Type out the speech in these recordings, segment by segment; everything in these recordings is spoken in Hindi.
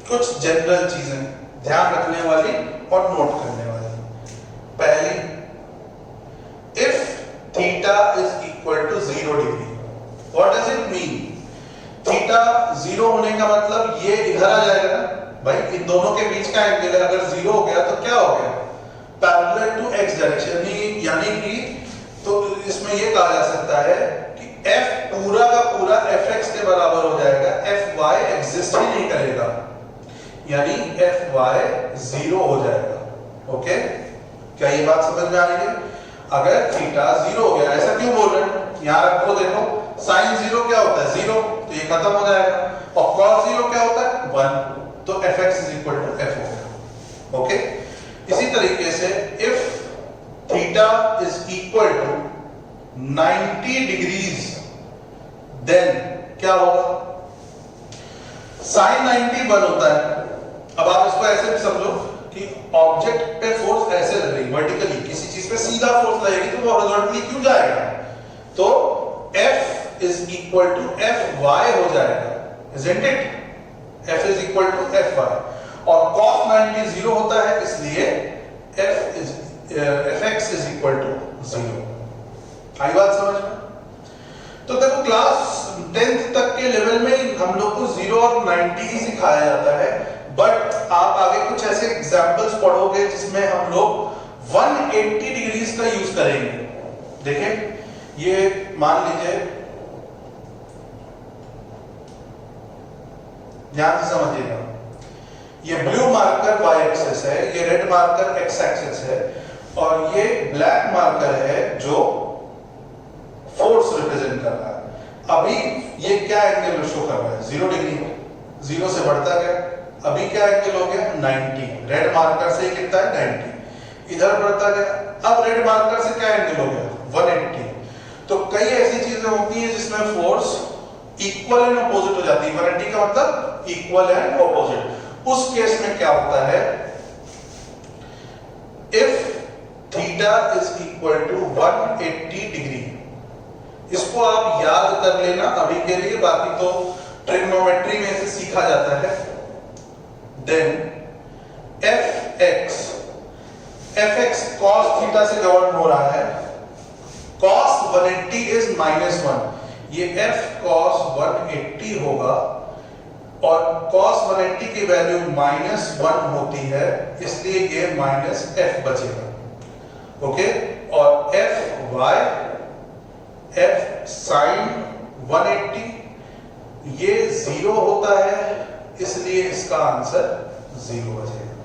कुछ जनरल चीजें ध्यान रखने वाली और नोट करने वाली। पहली, if theta is equal to 0 degree, what does it mean? Theta 0 होने का मतलब ये इधर आ जाएगा ना भाई, इन दोनों के बीच का एंगल है, अगर 0 हो गया तो क्या हो गया? पैरेलल टू एक्स डायरेक्शन, यानी कि तो इसमें ये कहा जा सकता है कि f पूरा का पूरा fx के बराबर हो जाएगा, fy एग्जिस्ट ही नहीं करेगा, यानी fy 0 हो जाएगा। ओके, क्या ये बात समझ में आ रही है? अगर थीटा 0 हो गया, ऐसा क्यों बोल रहे हैं? यहां रखो, देखो साइन 0 क्या होता है? 0, तो ये खत्म हो जाएगा, और cos 0 क्या होता है? 1, तो fx is equal to f हो गया। ओके, इसी तरीके से if theta is equal to 90 degrees, then क्या होगा? साइन 90 1 होता है। अब आप इसको ऐसे भी समझो कि ऑब्जेक्ट पे फोर्स ऐसे लग रही, वर्टिकली किसी चीज पे सीधा फोर्स लगेगी तो वो हॉरिजॉन्टली क्यों जाएगा? तो F is equal to Fy हो जाएगा, isn't it? F is equal to Fy, और cos 90 0 होता है, इसलिए Fx इज इक्वल टू 0। आई बात समझ में? तो देखो क्लास 10th तक के लेवल में हम लोग को 0 और 90 ही सिखाया जाता है, बट आप आगे कुछ ऐसे एग्जांपल्स पढ़ोगे जिसमें हम लोग 180 डिग्रीज का यूज करेंगे। देखें, ये मान लीजिए, ध्यान से समझिएगा, ये ब्लू मार्कर y एक्सिस है, ये रेड मार्कर x एक्सिस है, और ये ब्लैक मार्कर है जो फोर्स रिप्रेजेंट कर रहा है। अभी ये क्या एंगल शो कर रहा है? 0 डिग्री, 0 से बढ़ता गया, अभी क्या एंगल हो गया? 90। रेड मार्कर से कितना है? 90। इधर बढ़ता गया, अब रेड मार्कर से क्या एंगल हो गया? 180। तो कई ऐसी चीजें होती है जिसमें फोर्स इक्वल एंड अपोजिट हो जाती है। 180 का मतलब इक्वल एंड अपोजिट। उस केस में क्या होता है? If theta is equal to 180 degree, इसको आप याद कर लेना अभी के लिए, बाकी तो ट्रिग्नोमेट्री में से सीखा जाता है। देन fx cos थीटा से गवर्न हो रहा है, cos 180 इज -1, ये f cos 180 होगा, और cos 180 की वैल्यू -1 होती है, इसलिए ये -f बचेगा। ओके, और f sin 180 ये 0 होता है, इसलिए इसका आंसर 0 बचेगा।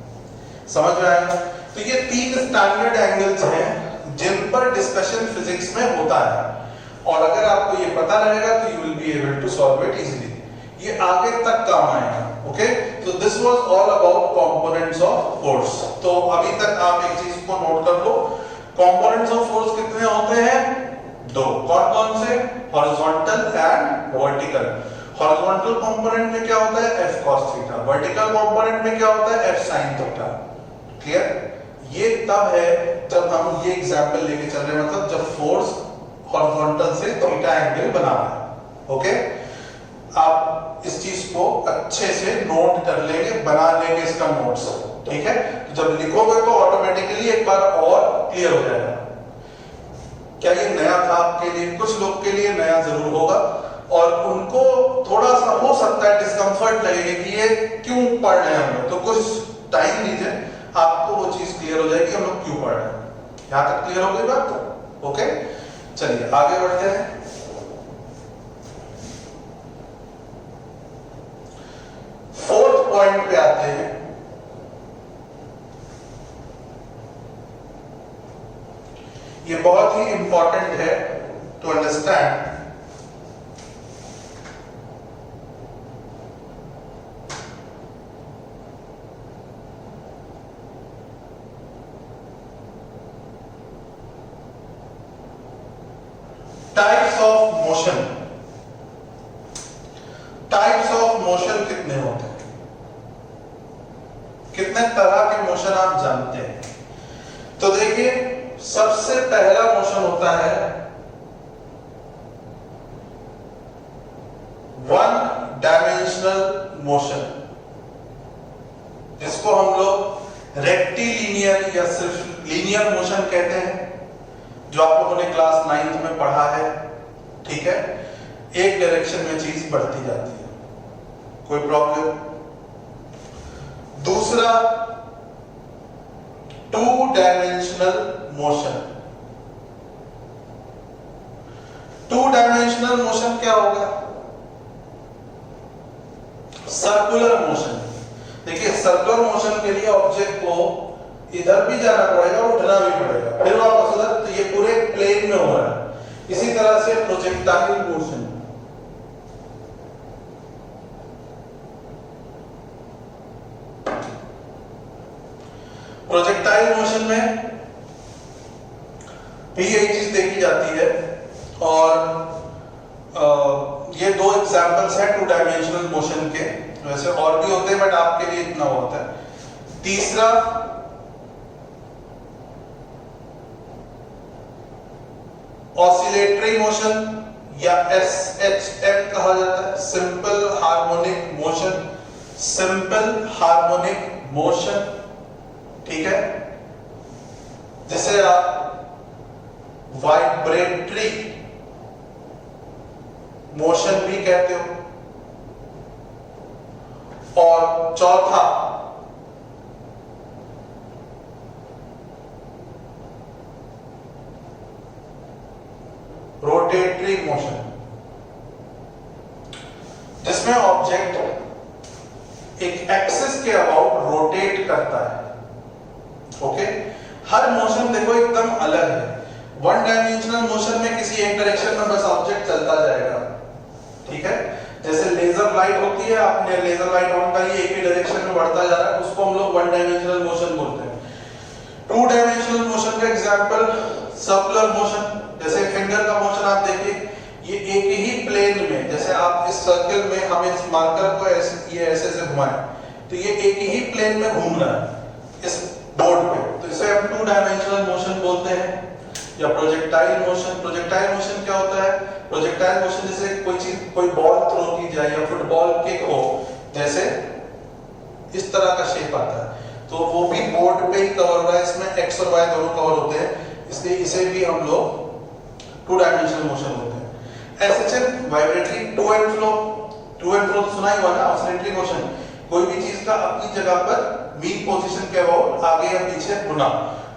समझ में आया? तो ये 3 स्टैंडर्ड एंगल्स हैं जिन पर डिस्कशन फिजिक्स में होता है, और अगर आपको ये पता रहेगा तो you will be able to solve it easily, ये आगे तक काम आएगा। ओके, तो this was all about components of force. तो अभी तक आप एक चीज को नोट कर लो, कंपोनेंट्स ऑफ फोर्स कितने होते हैं? 2। कौन कौन से? Horizontal and vertical. Horizontal component में क्या होता है? F cos theta. Vertical component में क्या होता है? F sin theta. क्लियर? ये तब है जब हम ये एग्जांपल लेके चल रहे हैं, मतलब जब फोर्स हॉरिजॉन्टल से थीटा एंगल बना रहा है। ओके, आप इस चीज को अच्छे से नोट कर लेंगे, बना लेंगे इसका नोट्स, ठीक है? तो जब लिखोगे तो ऑटोमेटिकली एक बार और क्लियर हो जाएगा। क्या ये नया था आपके लिए? कुछ लोग के लिए नया जरूर होगा, और उनको थोड़ा सा हो सकता है डिस्कंफर्ट लगेगा कि ये क्यों पढ़ रहे हैं हम लोग। तो कुछ टाइम लीजिए, आपको वो चीज क्लियर हो जाएगी हम लोग क्यों पढ़ रहे हैं। यहां तक क्लियर हो गई बात? तो ओके, चलिए आगे बढ़ते हैं। फोर्थ पॉइंट पे आते हैं। ये बहुत ही इंपॉर्टेंट है to understand types of motion. Types of motion कितने होते हैं? कितने तरह के मोशन आप जानते हैं? तो देखिए, सबसे पहला मोशन होता है वन डायमेंशनल मोशन। जिसको हम लोग रेक्टिलिनियर या सिर्फ लीनियर मोशन कहते हैं, जो आप लोगों ने क्लास 9th में पढ़ा है। ठीक है, एक डायरेक्शन में चीज बढ़ती जाती है, कोई प्रॉब्लम। दूसरा, 2 डायमेंशनल मोशन। 2 डायमेंशनल मोशन क्या होगा? Circular motion. देखिए, सर्कुलर मोशन के लिए ऑब्जेक्ट को इधर भी जाना पड़ेगा, उठना भी पड़ेगा, फिर वापस उधर, तो ये पूरे प्लेन में हो रहा है। इसी तरह से प्रोजेक्टाइल मोशन, प्रोजेक्टाइल मोशन में भी यही चीज देखी जाती है। और ये 2 एग्जांपल्स हैं 2 डायमेंशनल मोशन के, वैसे और भी होते हैं बट आपके लिए इतना होता है। तीसरा, ऑसिलेटरी मोशन या SHM कहा जाता है, simple harmonic motion. Simple harmonic motion, ठीक है, जिसे आप वाइब्रेटरी मोशन भी कहते हो। और चौथा, रोटेटरी मोशन, जिसमें ऑब्जेक्ट एक एक्सिस के अबाउट रोटेट करता है। ओके, हर मोशन देखो एकदम अलग है। 1 डायमेंशनल मोशन में किसी एक डायरेक्शन में बस ऑब्जेक्ट चलता जाएगा, ठीक है। जैसे लेजर लाइट होती है, आपने लेजर लाइट ऑन करी, एक ही डायरेक्शन में बढ़ता जा रहा है, उसको हम लोग 1 डायमेंशनल मोशन बोलते हैं। 2 डायमेंशनल मोशन का एग्जांपल सर्कुलर मोशन, जैसे फिंगर का मोशन आप देखिए, ये एक ही प्लेन में, जैसे आप इस सर्कल में हम इस मार्कर को ऐसे घुमाएं, तो ये एक ही प्लेन में घूम रहा है इस बोर्ड पे, तो इसे हम 2 डायमेंशनल मोशन बोलते हैं। या प्रोजेक्टाइल मोशन, प्रोजेक्टाइल मोशन क्या होता है? प्रोजेक्टाइल मोशन जैसे कोई चीज, कोई बॉल थ्रो की जाए या फुटबॉल किक हो, जैसे इस तरह का शेप आता है, तो वो भी बोर्ड पे ही कवर हो रहा है, इसमें एक्स और वाई दोनों कवर होते हैं, इसलिए इसे भी हम लोग 2 डायमेंशनल मोशन बोलते हैं। SHM vibratory, to and fro तो सुना ही हुआ ना, ऑसिलेटरी मोशन, कोई भी चीज का अपनी जगह पर मीन पोजीशन के अबाउट आगे या पीछे होना,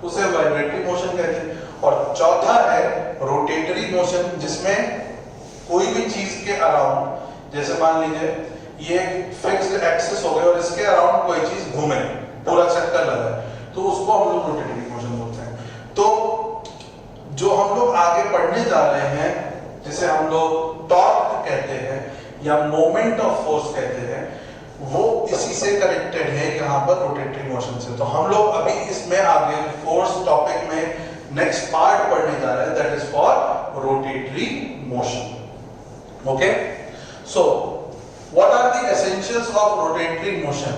उसे वाइब्रेटरी मोशन कहते हैं। और चौथा है रोटेटरी मोशन, जिसमें कोई भी चीज के अराउंड, जैसे मान लीजिए ये फिक्स्ड एक्सिस हो गया और इसके अराउंड कोई चीज घूमे, पूरा चक्कर लगा, तो उसको हम लोग रोटेटरी मोशन बोलते हैं। तो जो हम लोग आगे पढ़ने जा रहे हैं, जिसे हम लोग टॉर्क कहते हैं या मोमेंट ऑफ फोर्स कहते हैं, वो इसी से कनेक्टेड है यहाँ पर रोटेटरी मोशन से। तो हम लोग अभी इसमें आगे फोर्स टॉपिक में नेक्स्ट पार्ट पढ़ने जा रहे हैं, that is for rotatory motion. Okay, so what are the essentials of rotatory motion?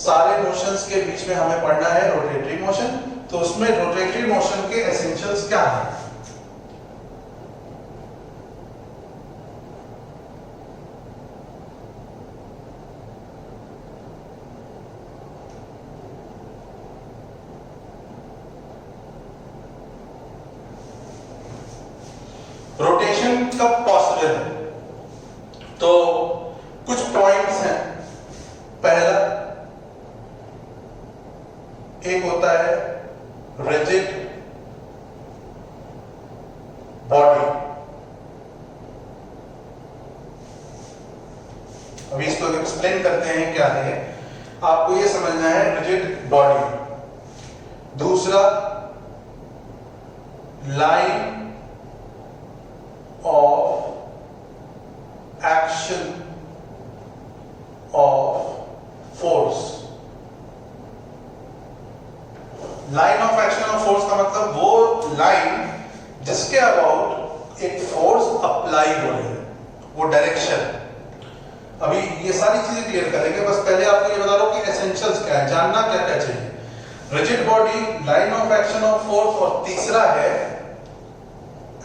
सारे मोशंस के बीच में हमें पढ़ना है रोटेटरी मोशन, तो उसमें रोटेटरी मोशन के एसेंशियल्स क्या हैं? रोटेशन कब पॉसिबल है? तो कुछ पॉइंट्स हैं। पहला, एक होता है रिजिड बॉडी। अभी इसको एक्सप्लेन करते हैं क्या है। आपको ये समझना है रिजिड बॉडी। दूसरा, line of action of force। Line of action of force का मतलब वो लाइन जिसके अबाउट एक फोर्स अप्लाई हो रही है, वो डायरेक्शन। अभी ये सारी चीजें क्लियर करेंगे, बस पहले आपको ये बता दो कि एसेंशियल्स क्या है, जानना क्या क्या चाहिए। Rigid body, line of action of force, और तीसरा है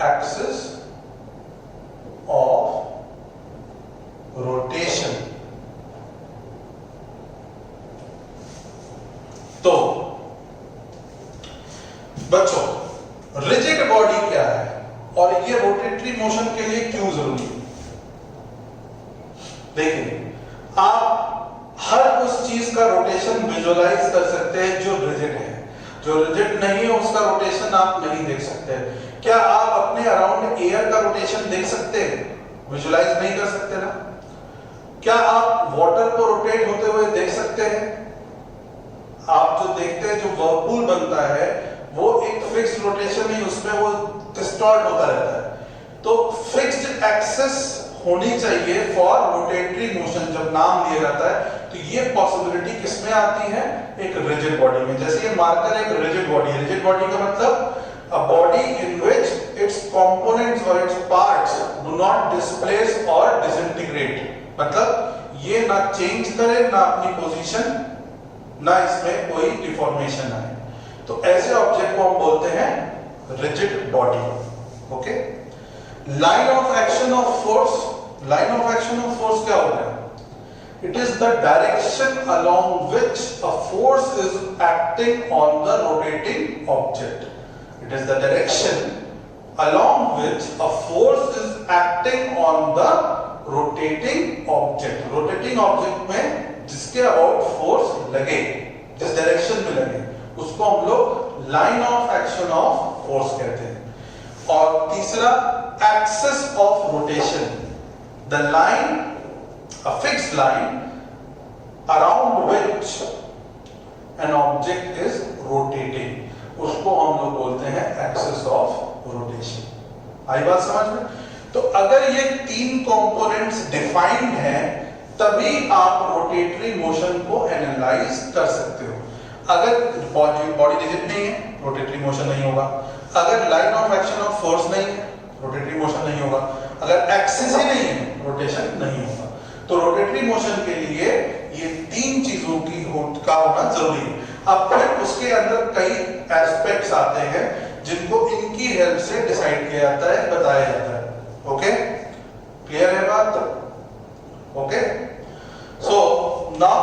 एक्सिस of rotation। आप हर उस चीज का रोटेशन विजुअलाइज कर सकते हैं जो रिजिड है। जो रिजिड नहीं है उसका रोटेशन आप नहीं देख सकते। क्या आप अपने अराउंड एयर का रोटेशन देख सकते हैं? विजुअलाइज नहीं कर सकते ना। क्या आप वाटर को रोटेट होते हुए देख सकते हैं? आप जो देखते हैं, जो वर्लपूल बनता है वो एक फिक्स्ड रोटेशन ही, उसमें वो डिस्टॉर्ट होता रहता है। तो फिक्स्ड एक्सिस होनी चाहिए फॉर रोटेटरी मोशन जब नाम लिया जाता है। तो ये पॉसिबिलिटी किसमें आती है? एक रिजिड बॉडी में। जैसे ये मार्कर एक रिजिड बॉडी है। रिजिड बॉडी का मतलब a body in which its components or its parts do not displace or disintegrate। मतलब ये ना चेंज करे, ना अपनी पोजीशन, ना इसमें कोई डिफॉर्मेशन आए। तो ऐसे ऑब्जेक्ट को हम बोलते हैं rigid body. Okay. Line of action of force. Line of action of force क्या होता है? It is the direction along which a force is acting on the rotating object. It is the direction along which a force is acting on the rotating object. Rotating object में जिसके about force लगे, जिस डायरेक्शन में लगे, उसको हम लोग line of action of force कहते हैं। और तीसरा axis of rotation. The line, a fixed line around which an object is rotating, उसको हम लोग बोलते हैं एक्सिस ऑफ रोटेशन। आई बात समझ में? तो अगर ये तीन कंपोनेंट्स डिफाइंड हैं तभी आप रोटेटरी मोशन को एनालाइज कर सकते हो। अगर बॉडी रिजिड नहीं है, रोटेटरी मोशन नहीं होगा। अगर line of action of force नहीं है, रोटेटरी मोशन नहीं होगा। अगर एक्सिस ही नहीं है, रोटेशन नहीं होगा। तो रोटेटरी मोशन के लिए ये तीन चीजों की का होना जरूरी है। अब फिर उसके अंदर कई एस्पेक्ट्स आते हैं जिनको इनकी हेल्प से डिसाइड किया जाता है, बताया जाता है। ओके, क्लियर है बात? Okay, so now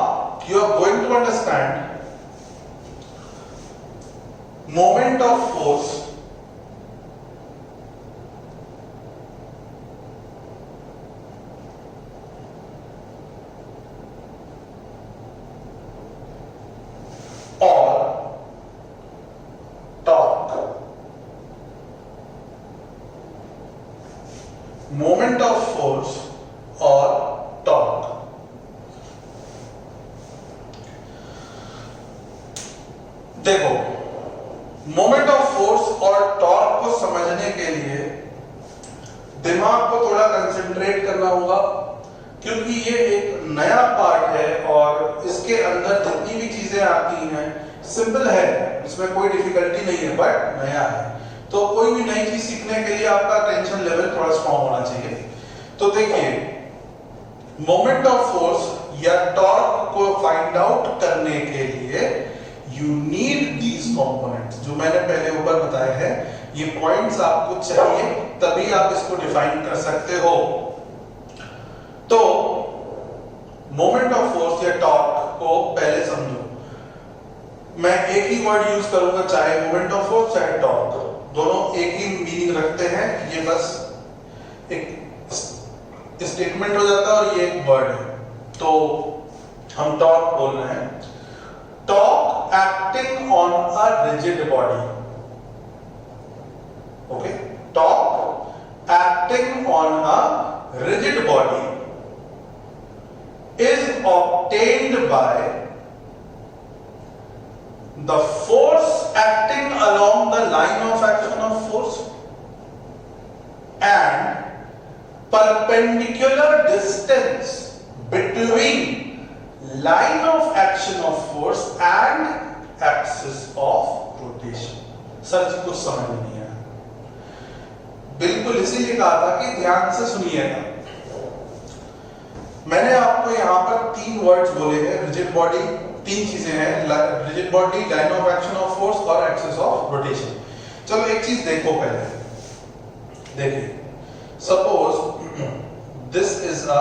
you are going to understand moment of force moment of force और टॉर्क। देखो, मोमेंट ऑफ फोर्स और टॉर्क को समझने के लिए दिमाग को थोड़ा कंसंट्रेट करना होगा, क्योंकि ये एक नया पार्ट है और इसके अंदर जितनी भी चीजें आती हैं सिंपल है, इसमें कोई डिफिकल्टी नहीं है, बट नया है। तो कोई भी नई चीज सीखने के लिए आपका टेंशन लेवल थोड़ा स्ट्रॉन्ग होना चाहिए। तो देखिए, मोमेंट ऑफ फोर्स या टॉर्क को फाइंड आउट करने के लिए यू नीड दीज कंपोनेंट्स, जो मैंने पहले ऊपर बताया है। ये पॉइंट्स आपको चाहिए, तभी आप इसको डिफाइन कर सकते हो। तो मोमेंट ऑफ फोर्स या टॉर्क को पहले समझो। मैं एक ही वर्ड यूज करूंगा, चाहे मोमेंट ऑफ फोर्स चाहे टॉर्क, दोनों एक ही मीनिंग रखते हैं। ये बस एक स्टेटमेंट हो जाता है और ये एक वर्ड है। तो हम टॉर्क बोल रहे हैं। Torque acting on a rigid body. Okay, torque acting on a rigid body is obtained by the force acting along the line of action of force and perpendicular distance between line of action of force and axis of rotation। Sir ji कुछ समझ नहीं आया। बिल्कुल इसीलिए कहा था कि ध्यान से सुनिएगा। मैंने आपको यहां पर तीन वर्ड्स बोले हैं। रिजिड बॉडी, तीन चीजें हैं, rigid body, line of action of force और एक्सिस ऑफ रोटेशन। चलो एक चीज देखो पहले। देखिए, suppose this is a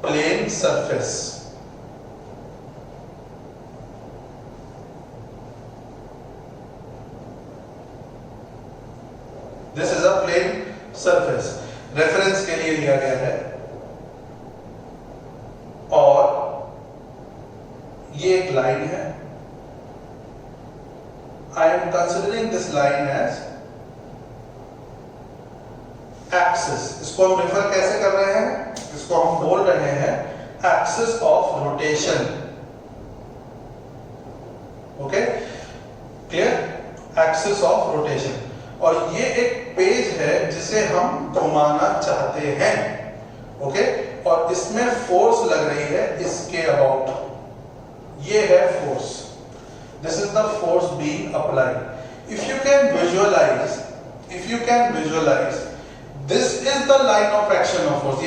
plane surface. This is a plane surface. Reference के लिए लिया गया है। ये एक लाइन है, I am considering this line as axis. इसको हम रेफर कैसे कर रहे हैं, इसको हम बोल रहे हैं axis of rotation. Okay, clear, axis of rotation. और ये एक पेज है जिसे हम घुमाना चाहते हैं। ओके, और इसमें फोर्स लग रही है इसके अबाउट, ये है force, this is the force being applied. If you can visualize, this is the line of action of force.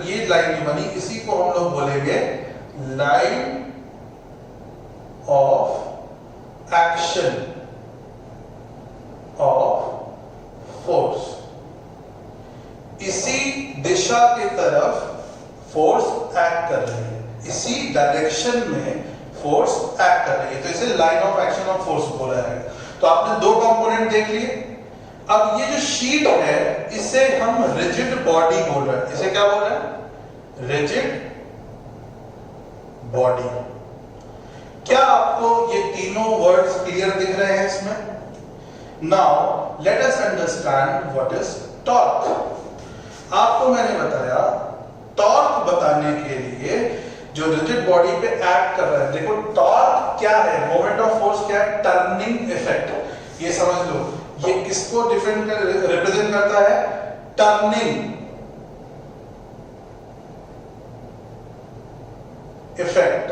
ये लाइन जो बनी, इसी को हम लोग बोलेंगे line of action of force. इसी दिशा की तरफ फोर्स एक्ट कर रही है, इसी डायरेक्शन में फोर्स एक्ट कर रही है, तो इसे line of action of force बोला है। तो आपने दो कंपोनेंट देख लिए। अब ये जो शीट है इसे हम रिजिड बॉडी बोल रहे हैं। इसे क्या बोल रहे हैं, रिजिड बॉडी। क्या आपको ये तीनों वर्ड्स क्लियर दिख रहे हैं इसमें? Now let us understand what is torque. आपको मैंने बताया टॉर्क बताने के लिए जो रिजिड बॉडी पे एक्ट कर रहा है, देखो टॉर्क क्या है, मोमेंट ऑफ फोर्स क्या है, टर्निंग इफेक्ट। ये समझ लो, ये किसको रिप्रेजेंट करता है, टर्निंग इफेक्ट।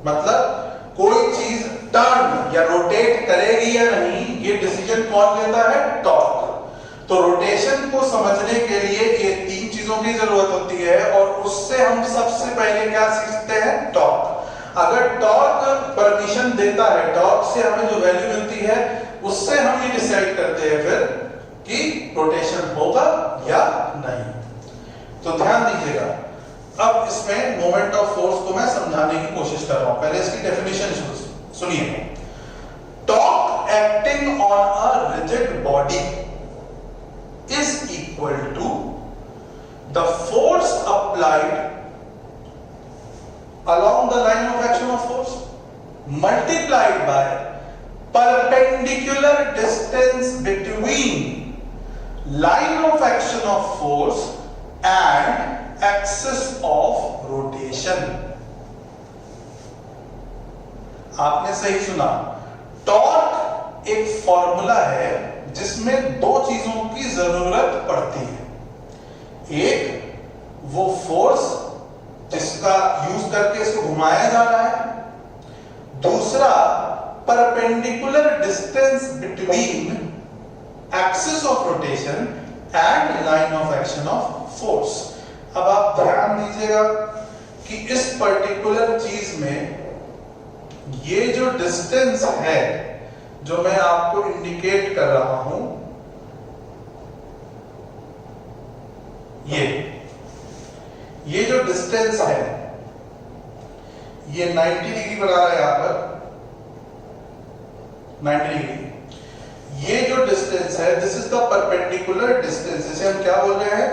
मतलब कोई चीज टर्न या रोटेट करेगी या नहीं, ये डिसीजन कौन लेता है, टॉर्क। तो रोटेशन को समझने के लिए ये तीन चीजों की जरूरत होती है, और उससे हम सबसे पहले क्या सीखते हैं, टॉर्क। अगर टॉर्क परमिशन देता है, टॉर्क से हमें जो वैल्यू मिलती है उससे हम ये डिसाइड करते हैं फिर कि रोटेशन होगा या नहीं। तो ध्यान दीजिएगा, अब इसमें मोमेंट ऑफ फोर्स को मैं समझाने की कोशिश कर रहा हूं। पहले इसकी डेफिनेशन सुनिए। Torque acting on a rigid body is equal to the force applied along the line of action of force multiplied by perpendicular distance between line of action of force and axis of rotation। आपने सही सुना, टॉर्क एक फॉर्मूला है जिसमें दो चीजों की जरूरत पड़ती है। एक वो फोर्स जिसका यूज करके इसको घुमाया जा रहा है, दूसरा perpendicular distance between axis of rotation and line of action of force. अब आप ध्यान दीजिएगा कि इस पर्टिकुलर चीज में ये जो डिस्टेंस है जो मैं आपको इंडिकेट कर रहा हूं, ये जो डिस्टेंस है ये 90 डिग्री बना रहा है यहां पर 90 डिग्री। ये जो डिस्टेंस है this is the perpendicular distance. इसे हम क्या बोल रहे हैं,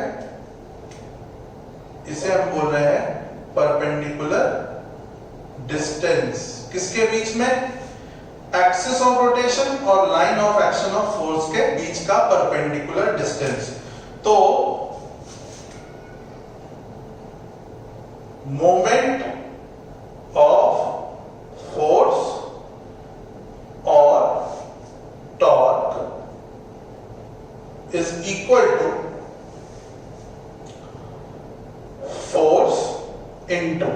इसे हम बोल रहे हैं परपेंडिकुलर डिस्टेंस। किसके बीच में, एक्सिस ऑफ रोटेशन और line of action of force के बीच का परपेंडिकुलर डिस्टेंस। तो मोमेंट ऑफ फोर्स और torque is equal to force into,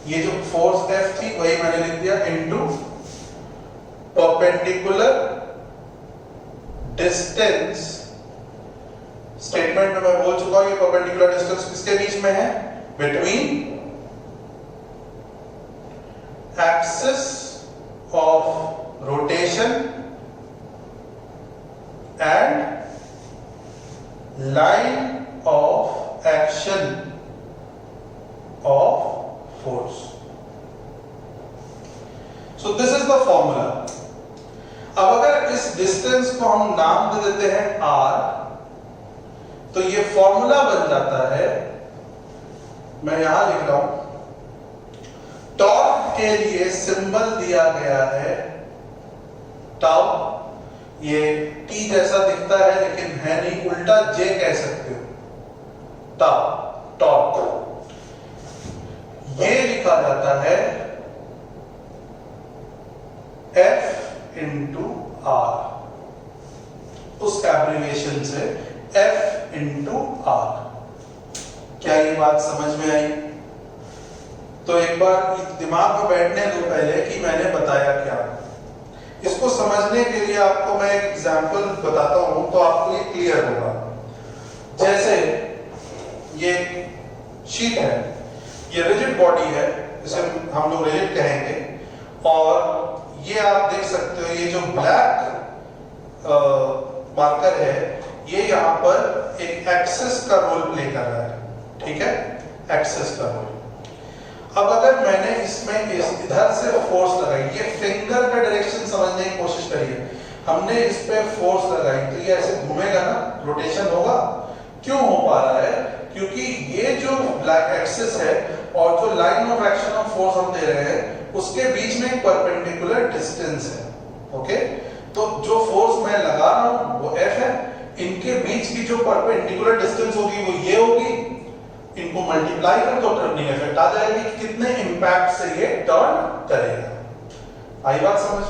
ये जो फोर्स F थी वही मैंने लिख दिया, इनटू परपेंडिकुलर डिस्टेंस। स्टेटमेंट में मैं बोल चुका हूं ये परपेंडिकुलर डिस्टेंस किसके बीच में है, between axis of rotation and line of action of force. So this is the formula. अब अगर इस डिस्टेंस को हम नाम दे देते हैं r, तो ये फॉर्मूला बन जाता है, मैं यहां लिख रहा हूं के लिए सिंबल दिया गया है टाउ। ये टी जैसा दिखता है लेकिन है नहीं, उल्टा जे कह सकते हो, टाउ, टॉर्क। ये लिखा जाता है F इंटू आर, उस एब्रिविएशन से F इंटू आर। क्या ये बात समझ में आई? तो एक बार दिमाग में बैठने दो पहले कि मैंने बताया क्या। इसको समझने के लिए आपको मैं एक एग्जांपल बताता हूं तो आपको ये क्लियर होगा। जैसे ये शीट है, ये रिजिड बॉडी है, इसे हम लोग रिजिड कहेंगे, और ये आप देख सकते हो ये जो ब्लैक मार्कर है ये यहाँ पर एक एक्सिस का रोल प्ले कर रहा है, ठीक है, एक्सिस का रोल। अब अगर मैंने इसमें इधर से फोर्स लगाई, ये फिंगर का डायरेक्शन समझने की कोशिश करिए, हमने इस पे फोर्स लगाई तो ये ऐसे घूमेगा ना, रोटेशन होगा। क्यों हो पा रहा है? क्योंकि ये जो ब्लैक एक्सिस है और जो line of action of force हम दे रहे हैं उसके बीच में एक परपेंडिकुलर डिस्टेंस है, ओके। तो जो फोर्स मैं लगा रहा हूं वो F है, इनके बीच की जो परपेंडिकुलर डिस्टेंस होगी वो ये होगी, इनको मल्टीप्लाई कर तो टर्निंग इफेक्ट आ जाएगी कि कितने इंपैक्ट से ये टर्न करेगा। आई बात समझ?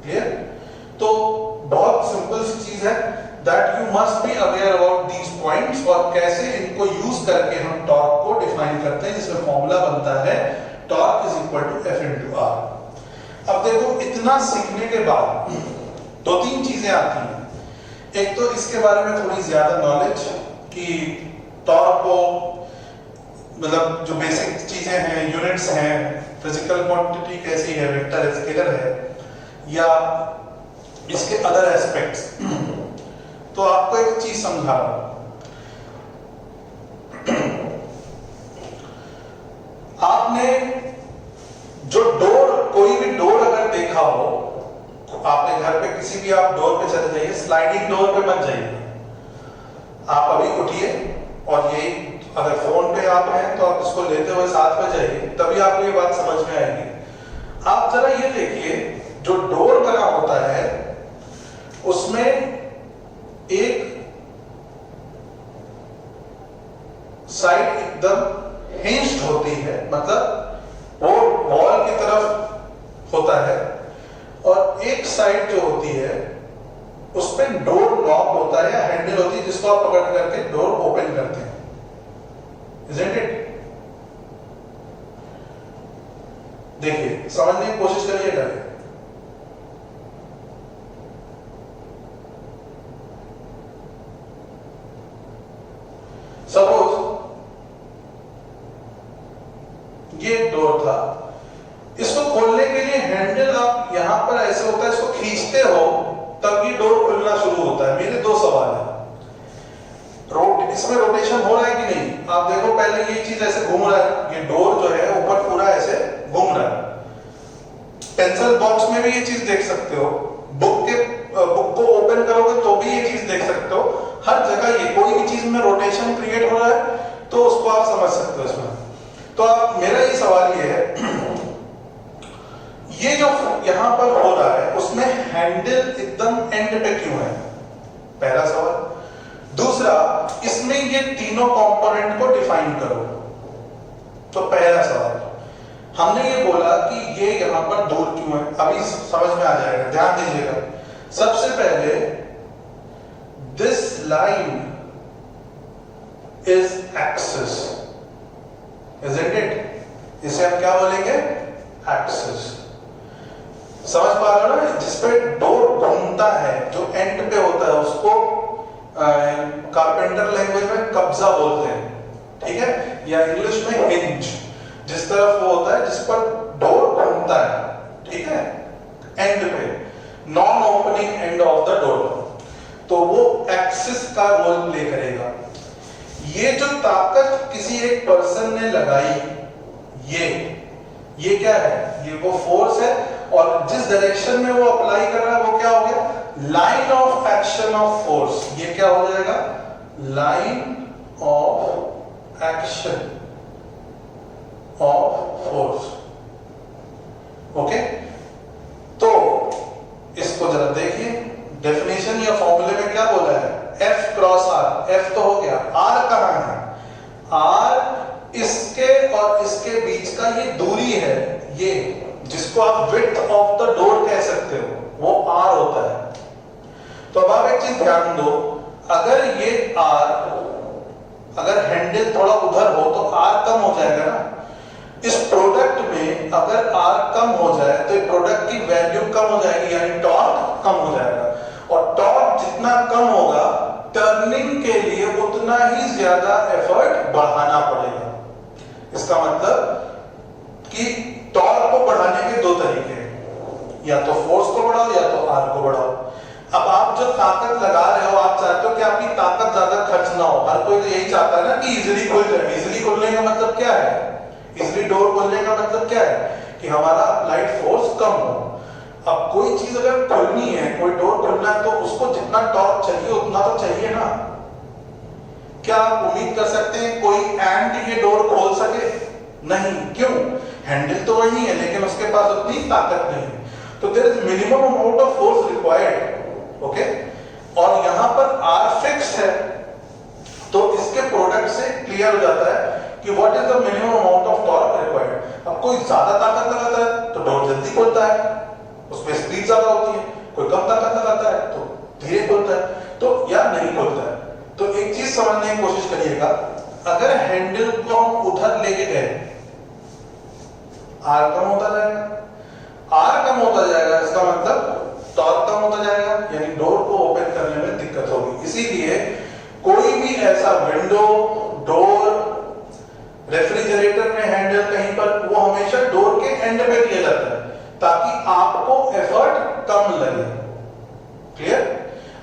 क्लियर? तो बहुत सिंपल सी चीज है, that you must be aware about these points, और कैसे इनको यूज करके हम टॉर्क को डिफाइन करते हैं, जिसमें फॉर्मूला बनता है torque is equal to F into r. अब देखो इतना सीखने के बाद दो तीन चीजें आती हैं। एक तो इसके बारे में थोड़ी ज्यादा नॉलेज कि टॉर्क को, मतलब जो बेसिक चीजें हैं, यूनिट्स हैं, फिजिकल क्वांटिटी कैसी है, वेक्टर है, स्केलर है, या इसके अदर एस्पेक्ट्स। तो आपको एक चीज समझा रहा हूं, आपने जो डोर, कोई भी डोर अगर देखा हो, आपने घर पे किसी भी आप डोर पे चले जाइए, स्लाइडिंग डोर पे मत जाइए। आप अभी उठिए और ये अगर फोन पे आप हैं तो आप इसको लेते हुए साथ में जाइए, तभी आपको ये बात समझ में आएगी। आप जरा ये देखिए, जो डोर बना होता है उसमें एक साइड एकदम हिंज्ड होती है, मतलब वो वॉल की तरफ होता है, और एक साइड जो होती है उसमें डोर नॉब होता है या हैंडल होती है, जिसको आप पकड़ करके डोर ओपन करते हैं। Isn't it? देखिए, समझने की कोशिश करिएगा। सपोज ये डोर था, इसको खोलने के लिए हैंडल आप यहां पर ऐसे होता है, इसको खींचते हो तब ये डोर खुलना शुरू होता है। मेरे दो सवाल है, इसमें रोटेशन हो रहा है कि नहीं? आप देखो, पहले ये चीज ऐसे घूम रहा है, ये डोर जो है ऊपर पूरा ऐसे घूम रहा है। पेंसिल बॉक्स में भी ये चीज देख सकते हो, बुक को ओपन करोगे तो भी ये चीज देख सकते हो। हर जगह ये कोई भी चीज में रोटेशन क्रिएट हो रहा है तो उसको आप समझ सकते हो इसमें। तो आप, मेरा ये सवाल ये है, ये जो यहां पर हो रहा है उसमें हैंडल एकदम एंड पे क्यों है? पहला सवाल। दूसरा, इसमें ये तीनों कंपोनेंट को डिफाइन करो। तो पहला सवाल, हमने ये बोला कि ये यहां पर दूर क्यों है, अभी समझ में आ जाएगा, ध्यान दीजिएगा। सबसे पहले, this line is axis, isn't it? इसे हम क्या बोलेंगे? एक्सिस। समझ पा रहे हो ना? जिसपे डोर घूमता है, जो एंड पे होता है, उसको कारपेंटर लैंग्वेज में कब्जा बोलते हैं, ठीक है, या इंग्लिश में हिंज। जिस तरफ वो होता है जिस पर डोर घूमता है, ठीक है, एंड पे, non opening end of the door, तो वो एक्सिस का रोल प्ले करेगा। ये जो ताकत किसी एक पर्सन ने लगाई, ये क्या है? ये वो फोर्स है, और जिस डायरेक्शन में वो अप्लाई कर रहा है वो क्या हो गया? Line of action of force. ये क्या हो जाएगा? Line of action of force. R इसके और इसके बीच का ये दूरी है, ये जिसको आप विड्थ ऑफ द डोर कह सकते हो, वो आर होता है। तो अब आप एक चीज ध्यान दो, अगर ये आर, अगर हैंडल थोड़ा उधर हो तो आर कम हो जाएगा ना। इस प्रोडक्ट में अगर आर कम हो जाए तो प्रोडक्ट की वैल्यू कम हो जाएगी, यानी टॉर्क कम हो जाएगा। और टॉर्क जितना कम होगा, टर्निंग के लिए उतना ही ज्यादा एफर्ट बढ़ाना पड़ेगा। इसका मतलब कि टॉर्क को बढ़ाने के दो तरीके हैं, या तो फोर्स को बढ़ाओ या तो आर को बढ़ाओ। अब आप जो ताकत लगा रहे हो, आप चाहते हो कि आपकी ताकत ज्यादा खर्च ना हो। हर कोई तो यही चाहता है ना कि इजीली खुल जाए। इजीली खुलने का मतलब क्या है? इजीली डोर खोलने का मतलब क्या है? कि हमारा अप्लाइड फोर्स कम हो। अब कोई चीज अगर खुलनी है, कोई डोर खुलना है, तो उसको जितना टॉर्क चाहिए उतना तो चाहिए ना। क्या आप उम्मीद कर सकते हैं कोई एंट ये डोर खोल सके? नहीं। क्यों? हैंडल तो वही है, लेकिन उसके पास उतनी ताकत नहीं है। तो there is minimum amount of force required. Okay, और यहां पर आर फिक्स है, तो इसके प्रोडक्ट से क्लियर हो जाता है कि what is the minimum amount of torque required. अब कोई ज्यादा ताकत लगाता है तो डोर जल्दी खुलता है, उसमें स्पीड ज्यादा होती है। कोई कम ताकत लगाता है तो धीरे खुलता है, तो या नहीं खुलता है। तो एक चीज समझने की कोशिश करिएगा, अगर हैंडल को हम उधर लेके गए, आर कम होता जाएगा। आर कम होता जाएगा, इसका मतलब टॉर्क कम होता जाएगा, यानी डोर को ओपन करने में दिक्कत होगी। इसीलिए कोई भी ऐसा विंडो, डोर, रेफ्रिजरेटर में हैंडल कहीं पर, वो हमेशा डोर के एंड पे दिया जाता है ताकि आपको एफर्ट कम लगे। क्लियर?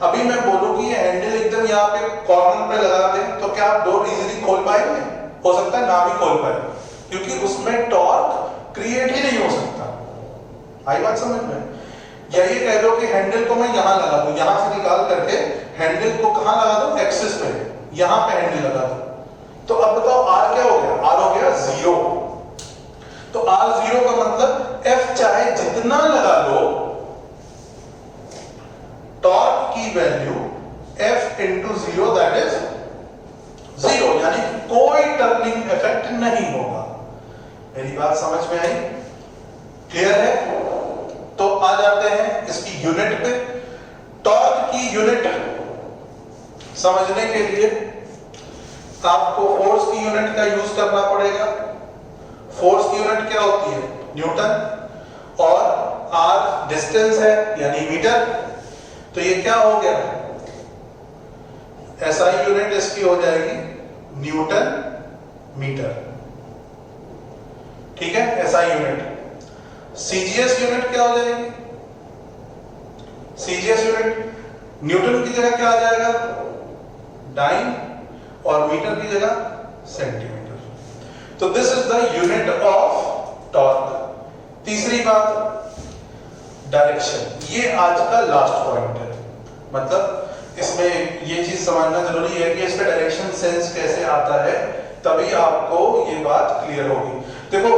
अभी मैं बोलूं कि ये हैंडल एकदम यहाँ पे कॉर्नर पे लगा दें तो क्या आप डोर इजीली खोल पाएंगे? हो सकता है ना भी खोल पाए, क्योंकि उसमें टॉर्क क्रिएट ही नहीं हो सकता। आई बात समझ में? या ये कह दो कि हैंडल को मैं यहां लगा दूं, यहां से निकाल करके हैंडल को कहां लगा दूं? एक्सिस पे, यहां पे हैंडल लगा दूं। तो अब बताओ आर क्या हो गया? आर हो गया 0। तो आर 0 का मतलब एफ चाहे जितना लगा लो, टॉर्क की value F into 0 that is 0, यानी कोई टर्निंग इफेक्ट नहीं होगा। मेरी बात समझ में आई? क्लियर है? तो आ जाते हैं इसकी यूनिट पे। टॉर्क की यूनिट समझने के लिए आपको फोर्स की यूनिट का यूज करना पड़ेगा। फोर्स की यूनिट क्या होती है? न्यूटन। और आर डिस्टेंस है, यानी मीटर। तो ये क्या हो गया? ऐसा ही यूनिट इसकी हो जाएगी न्यूटन मीटर। ठीक है, ऐसा यूनिट। सीजीएस यूनिट क्या हो जाएगी? सीजीएस यूनिट न्यूटन की जगह क्या आ जाएगा? डाइन, और मीटर की जगह सेंटीमीटर। तो this is the unit of torque. तीसरी बात, डायरेक्शन। ये आज का लास्ट पॉइंट है। मतलब इसमें ये चीज समझना जरूरी है कि इसका डायरेक्शन सेंस कैसे आता है, तभी आपको ये बात क्लियर होगी। देखो,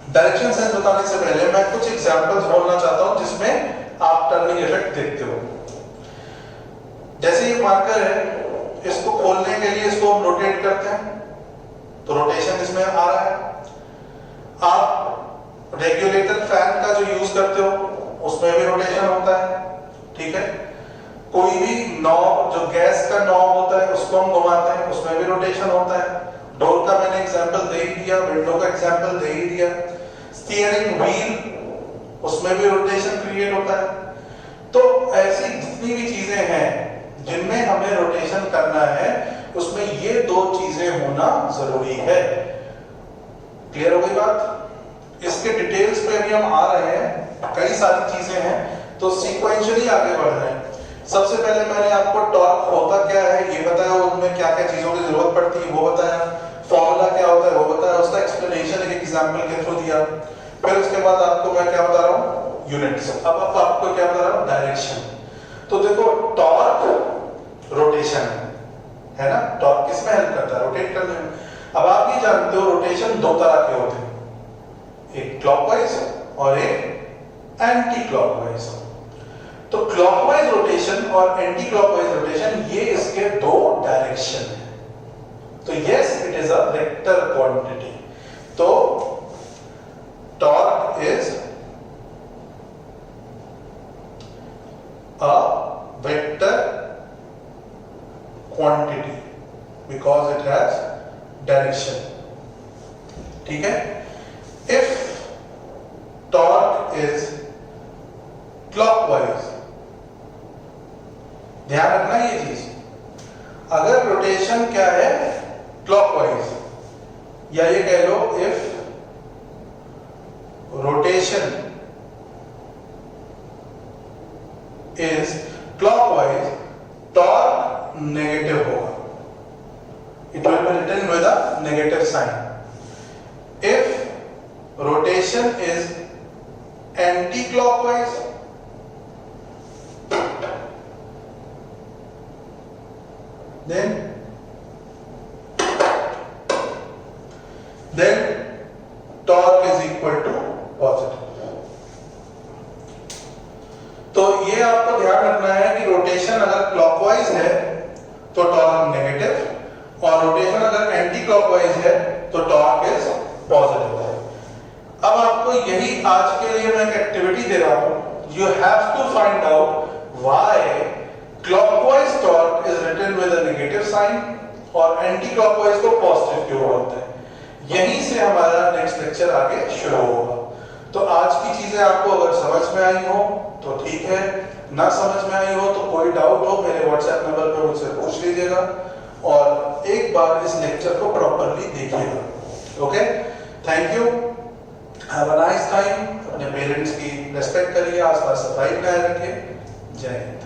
डायरेक्शन सेंस बताने से पहले मैं कुछ एग्जांपल्स बोलना चाहता हूं जिसमें आप टर्निंग इफेक्ट देखते हो। जैसे ये मार्कर है, इसको खोलने के लिए इसको हम रोटेट करते हैं, तो रोटेशन इसमें आ रहा है। आप रेगुलेटर फैन का जो यूज करते हो उसमें भी रोटेशन होता है। ठीक है, कोई भी नॉब, जो गैस का नॉब होता है, उसको हम घुमाते हैं, उसमें भी रोटेशन होता है। डोर का मैंने एग्जांपल दे ही दिया, विंडो का एग्जांपल दे ही दिया। स्टीयरिंग व्हील, उसमें भी रोटेशन क्रिएट होता है। तो ऐसी जितनी भी चीजें हैं जिनमें हमें रोटेशन करना है, उसमें ये दो चीजें होना जरूरी है। क्लियर हो गई बात? इसके डिटेल्स पे अभी हम आ रहे हैं, कई सारी चीजें हैं, तो सीक्वेंशियली आगे बढ़ रहे हैं। सबसे पहले मैंने आपको टॉर्क होता क्या है ये बताया, उसमें क्या क्या चीजों की जरूरत पड़ती है वो बताया, फॉर्मूला क्या होता है वो बताया, उसका एक्सप्लेनेशन एक एग्जांपल के थ्रू दिया। फिर उसके बाद आपको मैं क्या बता रहा हूँ? यूनिट्स। अब आपको क्या बता रहा हूँ? डायरेक्शन। तो देखो, टॉर्क रोटेशन है ना, टॉर्क किसमें हेल्प करता है? रोटेट करने में। अब आप ये जानते हो रोटेशन दो तरह के होते हैं, एक क्लॉकवाइज और एक एंटी क्लॉकवाइज। तो क्लॉकवाइज रोटेशन और एंटी क्लॉकवाइज रोटेशन, ये इसके दो डायरेक्शन है। तो yes, is a vector quantity. तो torque is a vector quantity because it has direction. ठीक है? If torque is clockwise, ध्यान रखना ये चीज, अगर रोटेशन क्या है क्लॉकवाइज, या ये कह लो if rotation is clockwise, torque negative होगा. It will be written with a negative sign. If rotation is anti clockwise, then torque is equal to positive. तो ये आपको ध्यान रखना है कि रोटेशन अगर क्लॉकवाइज है तो टॉर्क नेगेटिव, और रोटेशन अगर एंटी क्लॉकवाइज है तो टॉर्क इज पॉजिटिव है. अब आपको यही आज के लिए मैं एक एक्टिविटी दे रहा हूं. You have to find out why clockwise torque is written with a negative sign और एंटी क्लॉकवाइज को पॉजिटिव क्यों होता है. यहीं से हमारा नेक्स्ट लेक्चर आगे शुरू होगा. तो आज की चीजें आपको अगर समझ में आई हो तो ठीक है, ना समझ में आई हो तो कोई डाउट हो मेरे व्हाट्सएप नंबर पर मुझसे पूछ लीजिएगा, और एक बार इस लेक्चर को प्रॉपर्ली देखिएगा. Okay, thank you, have a nice time. अपने पेरेंट्स की रिस्पेक्ट करिए, आसपास सफाई बनाए रखिए. जय हिंद.